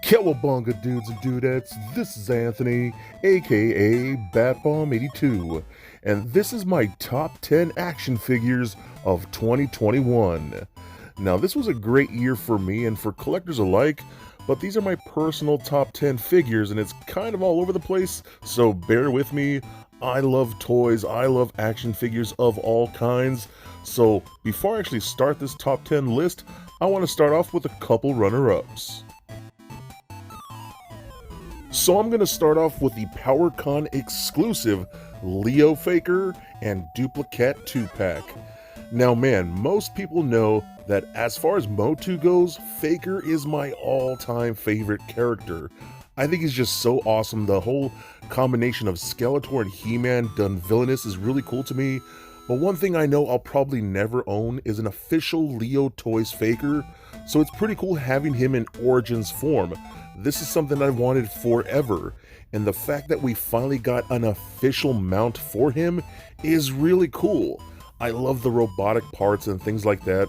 Cowabunga dudes and dudettes, this is Anthony, aka Batbomb82, and this is my top 10 action figures of 2021. Now this was a great year for me and for collectors alike, but these are my personal top 10 figures and it's kind of all over the place, so bear with me. I love toys, I love action figures of all kinds, so before I actually start this top 10 list, I want to start off with a couple runner-ups. So I'm going to start off with the Powercon Exclusive Leo Faker and Duplicate 2-pack. Now man, most people know that as far as Motu goes, Faker is my all-time favorite character. I think he's just so awesome. The whole combination of Skeletor and He-Man done villainous is really cool to me. But one thing I know I'll probably never own is an official Leo Toys Faker, so it's pretty cool having him in Origins form. This is something I've wanted forever, and the fact that we finally got an official mount for him is really cool. I love the robotic parts and things like that.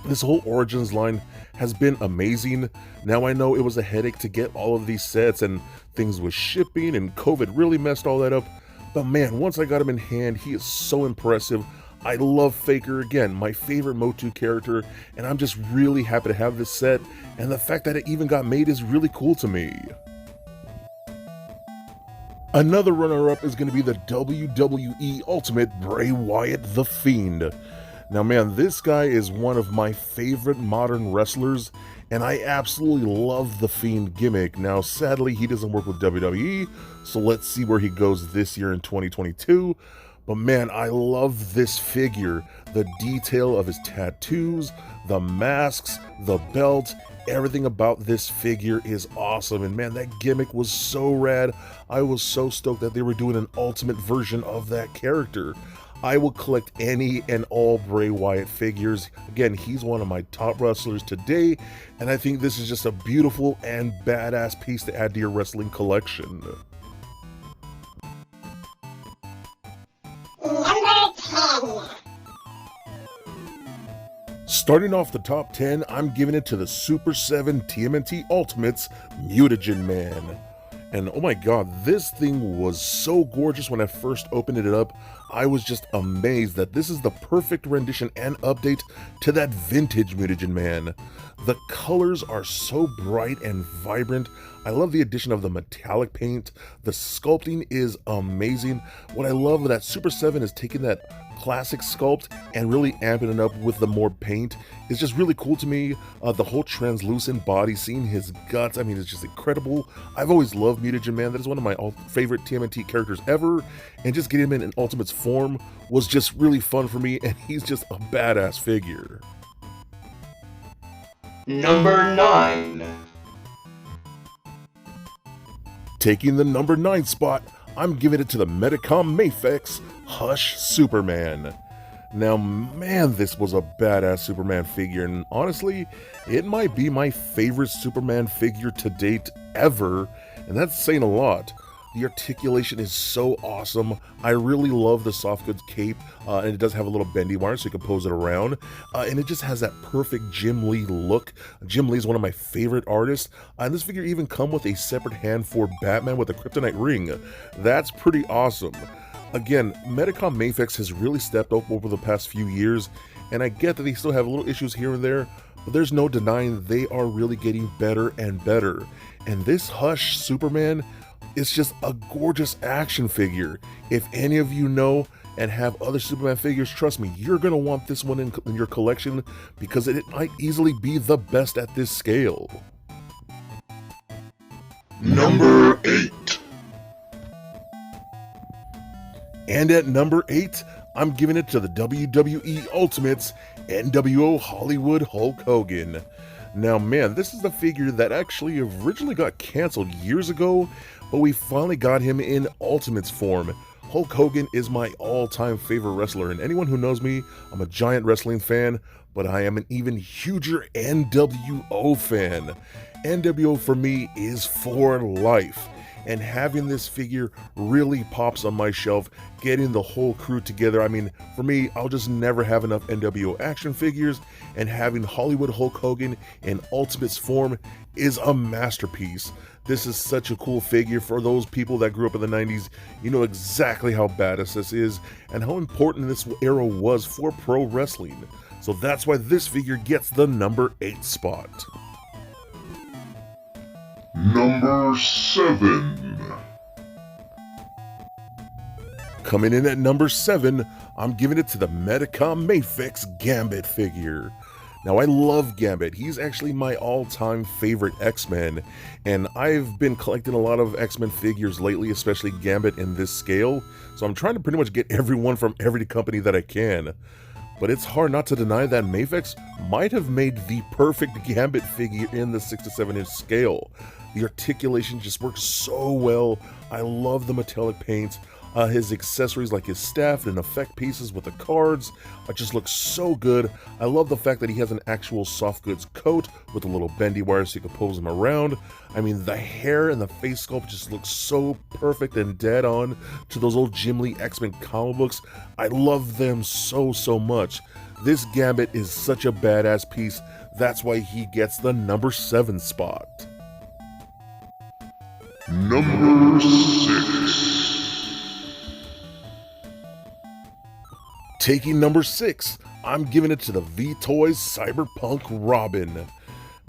This whole Origins line has been amazing. Now I know it was a headache to get all of these sets and things with shipping and COVID really messed all that up, but man, once I got him in hand, he is so impressive. I love Faker, again, my favorite Motu character, and I'm just really happy to have this set, and the fact that it even got made is really cool to me. Another runner-up is going to be the WWE Ultimate Bray Wyatt the Fiend. Now man, this guy is one of my favorite modern wrestlers, and I absolutely love the Fiend gimmick. Now sadly, he doesn't work with WWE, so let's see where he goes this year in 2022. But man, I love this figure. The detail of his tattoos, the masks, the belt, everything about this figure is awesome. And man, that gimmick was so rad. I was so stoked that they were doing an ultimate version of that character. I will collect any and all Bray Wyatt figures. Again, he's one of my top wrestlers today, and I think this is just a beautiful and badass piece to add to your wrestling collection. Starting off the top 10, I'm giving it to the Super 7 TMNT Ultimates Mutagen Man. And oh my god, this thing was so gorgeous when I first opened it up. I was just amazed that this is the perfect rendition and update to that vintage Mutagen Man. The colors are so bright and vibrant. I love the addition of the metallic paint. The sculpting is amazing. What I love that Super 7 is taking that classic sculpt and really amping it up with the more paint. It's just really cool to me. The whole translucent body, seeing his guts, I mean, it's just incredible. I've always loved Mutagen Man. That is one of my favorite TMNT characters ever, and just getting him in an Ultimates form was just really fun for me, and he's just a badass figure. Number 9. Taking the number 9 spot, I'm giving it to the Medicom Mafex Hush Superman. Now man, this was a badass Superman figure, and honestly, it might be my favorite Superman figure to date ever, and that's saying a lot. The articulation is so awesome. I really love the soft goods cape, and it does have a little bendy wire so you can pose it around, and it just has that perfect Jim Lee look. Jim Lee is one of my favorite artists, and this figure even come with a separate hand for Batman with a kryptonite ring. That's pretty awesome. Again, Medicom Mafex has really stepped up over the past few years, and I get that they still have little issues here and there, but there's no denying they are really getting better and better. And this Hush Superman, it's just a gorgeous action figure. If any of you know and have other Superman figures, trust me, you're going to want this one in your collection because it might easily be the best at this scale. Number 8. And at number 8, I'm giving it to the WWE Ultimates NWO Hollywood Hulk Hogan. Now man, this is the figure that actually originally got canceled years ago, but we finally got him in Ultimates form. Hulk Hogan is my all-time favorite wrestler, and anyone who knows me, I'm a giant wrestling fan, but I am an even huger NWO fan. NWO for me is for life, and having this figure really pops on my shelf, getting the whole crew together. I mean, for me, I'll just never have enough NWO action figures, and having Hollywood Hulk Hogan in Ultimates form is a masterpiece. This is such a cool figure. For those people that grew up in the 90s, you know exactly how badass this is and how important this era was for pro wrestling. So that's why this figure gets the number 8 spot. Number 7. Coming in at number 7, I'm giving it to the Medicom Mafex Gambit figure. Now I love Gambit. He's actually my all-time favorite X-Men, and I've been collecting a lot of X-Men figures lately, especially Gambit in this scale, so I'm trying to pretty much get everyone from every company that I can. But it's hard not to deny that Mafex might have made the perfect Gambit figure in the 6 to 7 inch scale. The articulation just works so well. I love the metallic paint. His accessories like his staff and effect pieces with the cards just look so good. I love the fact that he has an actual soft goods coat with a little bendy wire so you can pose him around. I mean, the hair and the face sculpt just looks so perfect and dead on to those old Jim Lee X-Men comic books. I love them so much. This Gambit is such a badass piece. That's why he gets the number 7 spot. Number 6. Taking number 6, I'm giving it to the V-Toys Cyberpunk Robin.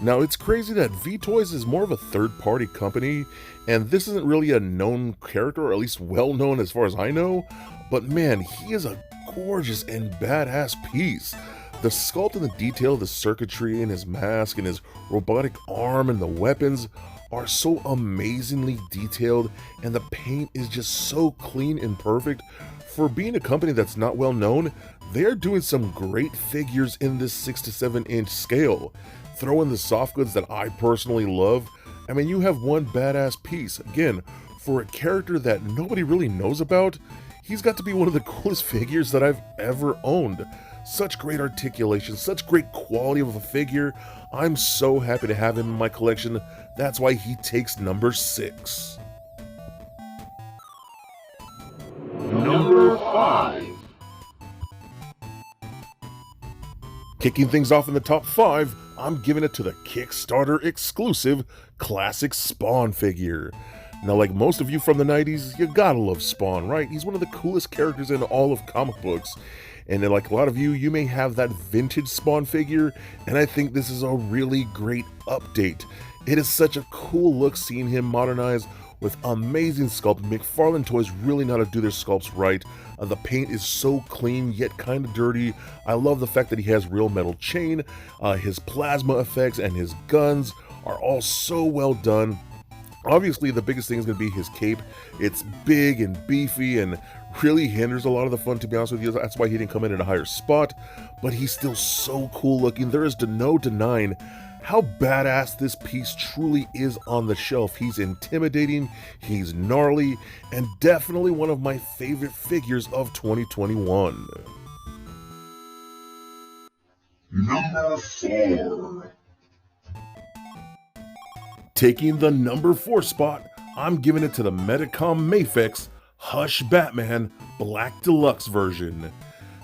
Now it's crazy that V-Toys is more of a third-party company, and this isn't really a known character, or at least well-known as far as I know, but man, he is a gorgeous and badass piece. The sculpt and the detail of the circuitry and his mask and his robotic arm and the weapons are so amazingly detailed, and the paint is just so clean and perfect. For being a company that's not well known, they're doing some great figures in this 6 to 7 inch scale. Throw in the soft goods that I personally love. I mean, you have one badass piece. Again, for a character that nobody really knows about, he's got to be one of the coolest figures that I've ever owned. Such great articulation, such great quality of a figure. I'm so happy to have him in my collection. That's why he takes number 6. Number 5. Kicking things off in the top 5, I'm giving it to the Kickstarter exclusive Classic Spawn figure. Now, like most of you from the 90s, you gotta love Spawn, right? He's one of the coolest characters in all of comic books. And like a lot of you, you may have that vintage Spawn figure, and I think this is a really great update. It is such a cool look seeing him modernized with amazing sculpt. McFarlane Toys really know how to do their sculpts right. The paint is so clean yet kind of dirty. I love the fact that he has real metal chain. His plasma effects and his guns are all so well done. Obviously, the biggest thing is going to be his cape. It's big and beefy and really hinders a lot of the fun, to be honest with you. That's why he didn't come in at a higher spot, but he's still so cool looking. There is no denying how badass this piece truly is on the shelf. He's intimidating, he's gnarly, and definitely one of my favorite figures of 2021. Number 4. Taking the number 4 spot, I'm giving it to the Medicom Mafex Hush Batman Black Deluxe version.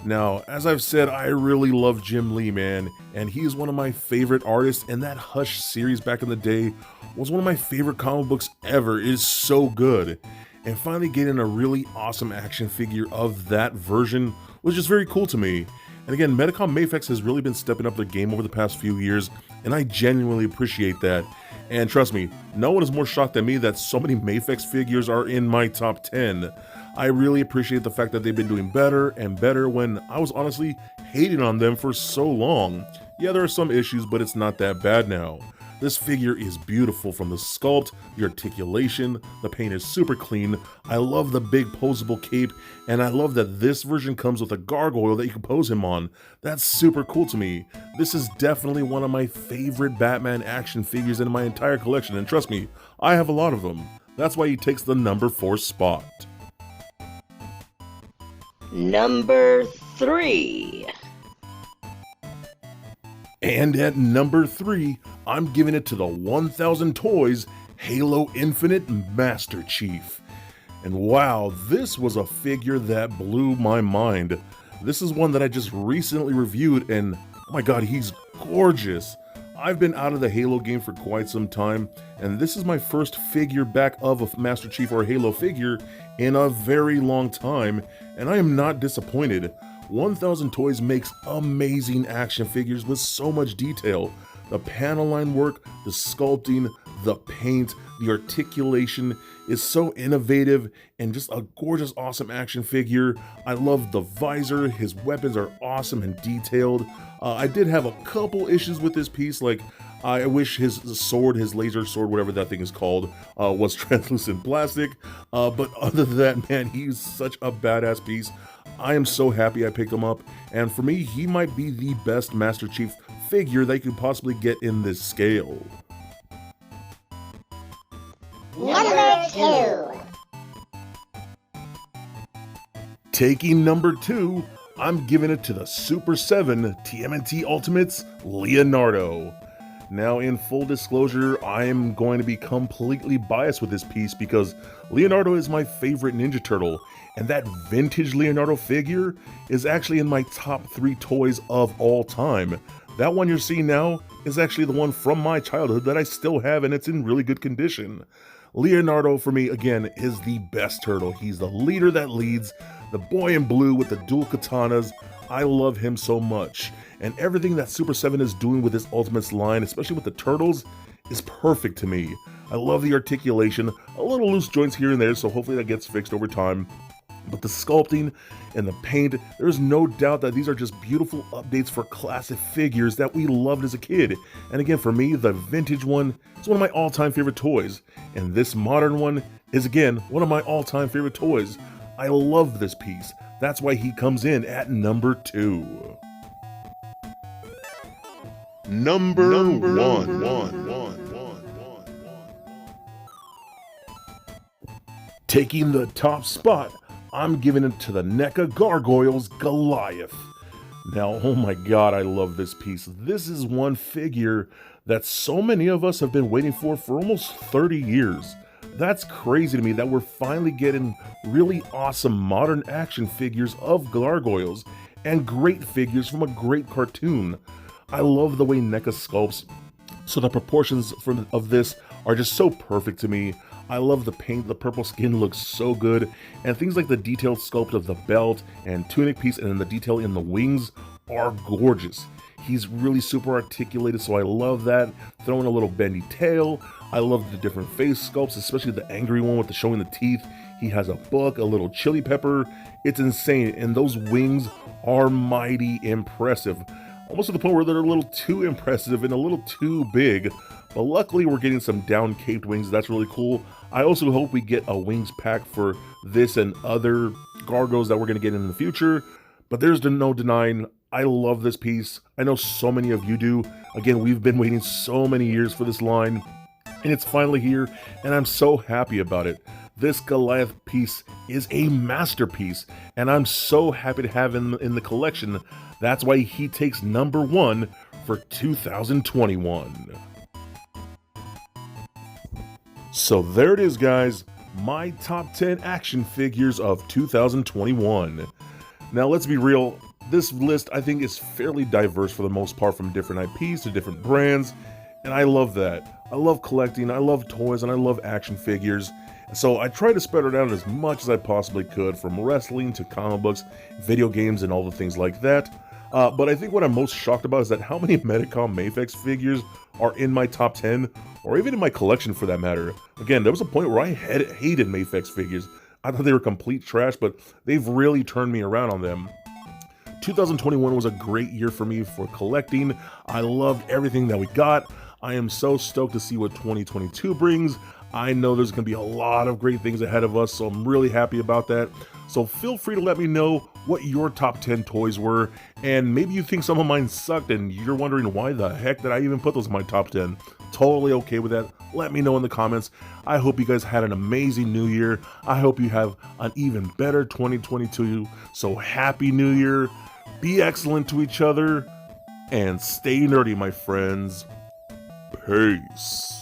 Now, as I've said, I really love Jim Lee, man, and he's one of my favorite artists, and that Hush series back in the day was one of my favorite comic books ever. It is so good. And finally getting a really awesome action figure of that version was just very cool to me. And again, Medicom Mafex has really been stepping up their game over the past few years, and I genuinely appreciate that. And trust me, no one is more shocked than me that so many Mafex figures are in my top 10. I really appreciate the fact that they've been doing better and better when I was honestly hating on them for so long. Yeah, there are some issues, but it's not that bad now. This figure is beautiful from the sculpt, the articulation, the paint is super clean. I love the big posable cape, and I love that this version comes with a gargoyle that you can pose him on. That's super cool to me. This is definitely one of my favorite Batman action figures in my entire collection, and trust me, I have a lot of them. That's why he takes the number 4 spot. Number 3. And at number 3, I'm giving it to the 1000 Toys Halo Infinite Master Chief. And wow, this was a figure that blew my mind. This is one that I just recently reviewed, and oh my god, he's gorgeous. I've been out of the Halo game for quite some time, and this is my first figure back of a Master Chief or a Halo figure in a very long time, and I am not disappointed. 1000 Toys makes amazing action figures with so much detail. The panel line work, the sculpting, the paint, the articulation is so innovative and just a gorgeous, awesome action figure. I love the visor, his weapons are awesome and detailed. I did have a couple issues with this piece, like I wish his sword, his laser sword, whatever that thing is called, was translucent plastic. But other than that, man, he's such a badass piece. I am so happy I picked him up, and for me, he might be the best Master Chief figure that you could possibly get in this scale. Number 2. Taking number 2, I'm giving it to the Super 7 TMNT Ultimates Leonardo. Now, in full disclosure, I am going to be completely biased with this piece because Leonardo is my favorite Ninja Turtle, and that vintage Leonardo figure is actually in my top 3 toys of all time. That one you're seeing now is actually the one from my childhood that I still have, and it's in really good condition. Leonardo, for me, again, is the best turtle. He's the leader that leads, the boy in blue with the dual katanas. I love him so much. And everything that Super 7 is doing with this Ultimates line, especially with the turtles, is perfect to me. I love the articulation, a little loose joints here and there, so hopefully that gets fixed over time. But the sculpting and the paint, there's no doubt that these are just beautiful updates for classic figures that we loved as a kid. And again, for me, the vintage one is one of my all-time favorite toys. And this modern one is, again, one of my all-time favorite toys. I love this piece. That's why he comes in at number 2. Number one. Taking the top spot, I'm giving it to the NECA Gargoyles Goliath. Now, oh my god, I love this piece. This is one figure that so many of us have been waiting for almost 30 years. That's crazy to me that we're finally getting really awesome modern action figures of gargoyles and great figures from a great cartoon. I love the way NECA sculpts, so the proportions of this are just so perfect to me. I love the paint, the purple skin looks so good, and things like the detailed sculpt of the belt and tunic piece and then the detail in the wings are gorgeous. He's really super articulated, so I love that. Throwing a little bendy tail. I love the different face sculpts, especially the angry one with the showing the teeth. He has a book, a little chili pepper. It's insane, and those wings are mighty impressive. Almost to the point where they're a little too impressive and a little too big. But luckily we're getting some down-caped wings, that's really cool. I also hope we get a wings pack for this and other gargoyles that we're going to get in the future. But there's no denying, I love this piece. I know so many of you do. Again, we've been waiting so many years for this line, and it's finally here, and I'm so happy about it. This Goliath piece is a masterpiece, and I'm so happy to have him in the collection. That's why he takes number 1 for 2021. So there it is, guys. My top 10 action figures of 2021. Now, let's be real. This list, I think, is fairly diverse for the most part, from different IPs to different brands, and I love that. I love collecting, I love toys, and I love action figures. So I try to spread it out as much as I possibly could, from wrestling to comic books, video games, and all the things like that. But I think what I'm most shocked about is that how many Medicom Mafex figures are in my top 10, or even in my collection for that matter. Again, there was a point where I hated Mafex figures. I thought they were complete trash, but they've really turned me around on them. 2021 was a great year for me for collecting. I loved everything that we got. I am so stoked to see what 2022 brings. I know there's going to be a lot of great things ahead of us, so I'm really happy about that. So feel free to let me know what your top 10 toys were, and maybe you think some of mine sucked and you're wondering why the heck did I even put those in my top 10. Totally okay with that. Let me know in the comments. I hope you guys had an amazing new year. I hope you have an even better 2022. So happy new year. Be excellent to each other and stay nerdy, my friends. Peace.